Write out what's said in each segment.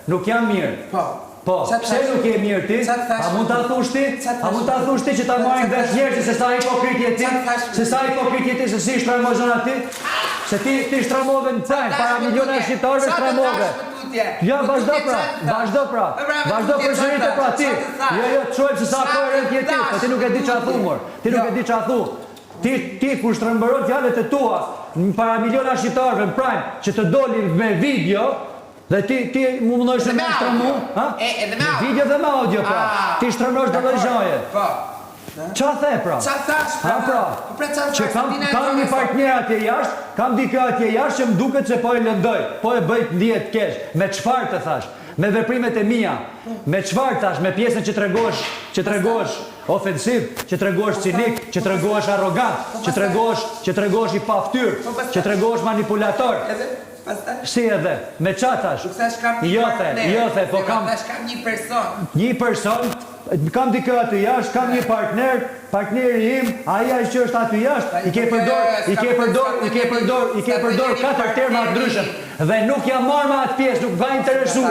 Nuk jam mirë. Po, pse nuk je mirë ti? A mund ta thush ti? A mund ta thush ti që ta marrin vesh njerëzit se sa hipokrit je ti? Se sa hipokrit je ti, se si shtramozon aty? Se ti shtramove në cajnë, para miliona shqiptarëve shtramove. Ja, vazhdo pra. Vazhdo përsërite pra ti. Jo, të shojmë se sa koherent je ti, po ti nuk e di ç'a thumor. Ti nuk e di ç'a thu. Ti kur shtrembëron fjalët e tua para miliona shqiptarëve në prime që të dolin me video. Dhe ti mu mundosh të me shtremu? Me video dhe me audio pra. Ti shtremrosh dhe dhe gjaje. Qa the pra? Qa thash pra? Që kam një partner atje jashtë, kam dikë atje jashtë që më duket që po e lëndoj, po e bëjt ndihet kesh. Me qfar të thash? Me veprimet e mia. Me qfar thash? Me pjesën që tregosh ofensiv, që tregosh cinik, që tregosh arrogant, që tregosh i paftyr, që tregosh manipulator. Si edhe, me qatash? Nuk thash kam një partner, po kam një person. Një person, kam dikë aty jashtë, kam një partneri im, aja që është aty jashtë, i ke përdor 4 terma ndryshëm. Dhe nuk jam marrë me atë pjesë, nuk ka interesu,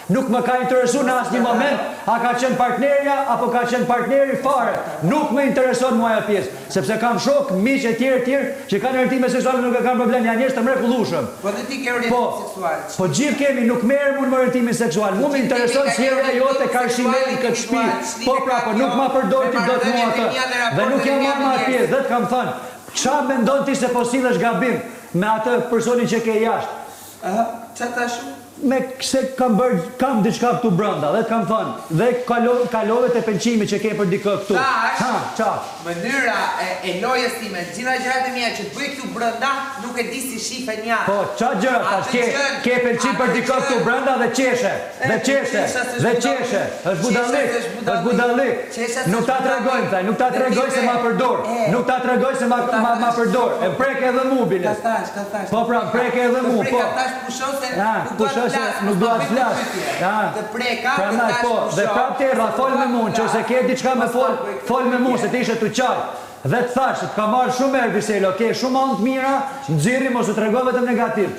nuk më ka interesu në asnjë moment, a ka qenë partnerja, apo ka qenë partneri fare. Nuk më intereson mua ajo pjesë, sepse kam shok, miq e tjerë, që kanë orientime seksuale nuk e kanë problem, janë njerëz të mrekullueshëm. Po dhe ti ke orientim seksual. Po gjithë kemi, nuk merrem unë me orientimin seksual. Mua më intereson sjellja jote karshimeli këtë shtëpi. Po pra, po nuk ma përdor ti dot mua atë. Dhe nuk jam marrë me atë pjesë, dhe të kam thënë, ç'a mendon ti se po sillesh gabim me atë personin që ke jashtë? Qa thash? Me se kam diçka këtu brenda dhe kam thënë, dhe kalove të pëlqimi që ke për dikë këtu. Qa? Mënyra e lojës time, gjitha gjërat e mia që të bëj këtu brenda, nuk e di si shifen jashtë. Po, qa gjërat tash ke pëlqim për dikë këtu brenda dhe qeshe. Është budallik. Nuk ta tregoj se ma përdor. Nuk ta tregoj se ma përdor. E prek edhe mu bile. Ka thash. Po pra, prek edhe mu, po. Nuk do të flas. Të preka, dhe prap tërra fol me mua, nëse ke diçka me fol me mua se ti ishe tu qaj. Dhe të thash, të ka marrë shumë herë Viselo, ke shumë anë të mira, nxirri mos u tregoj vetëm negativ.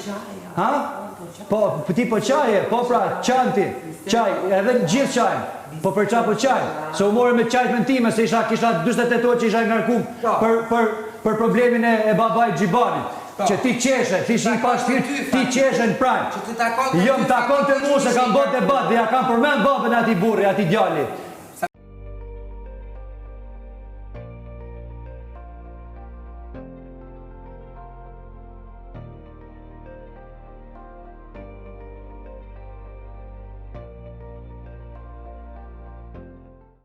Po, ti po qaje, po pra, qanti, qaj, edhe në gjithë qajnë. Po për qa po qaj, se u more me qajt me time, se kisha 48 orë që isha ngarkum për problemin e babaj Gjibanit. Që ti qeshe, ti shi pa shpirt, ti qeshe në prajmë. Jo, më takon të mu se kam bërë debat dhe ja kam përmen babën ati burri, ati djalli.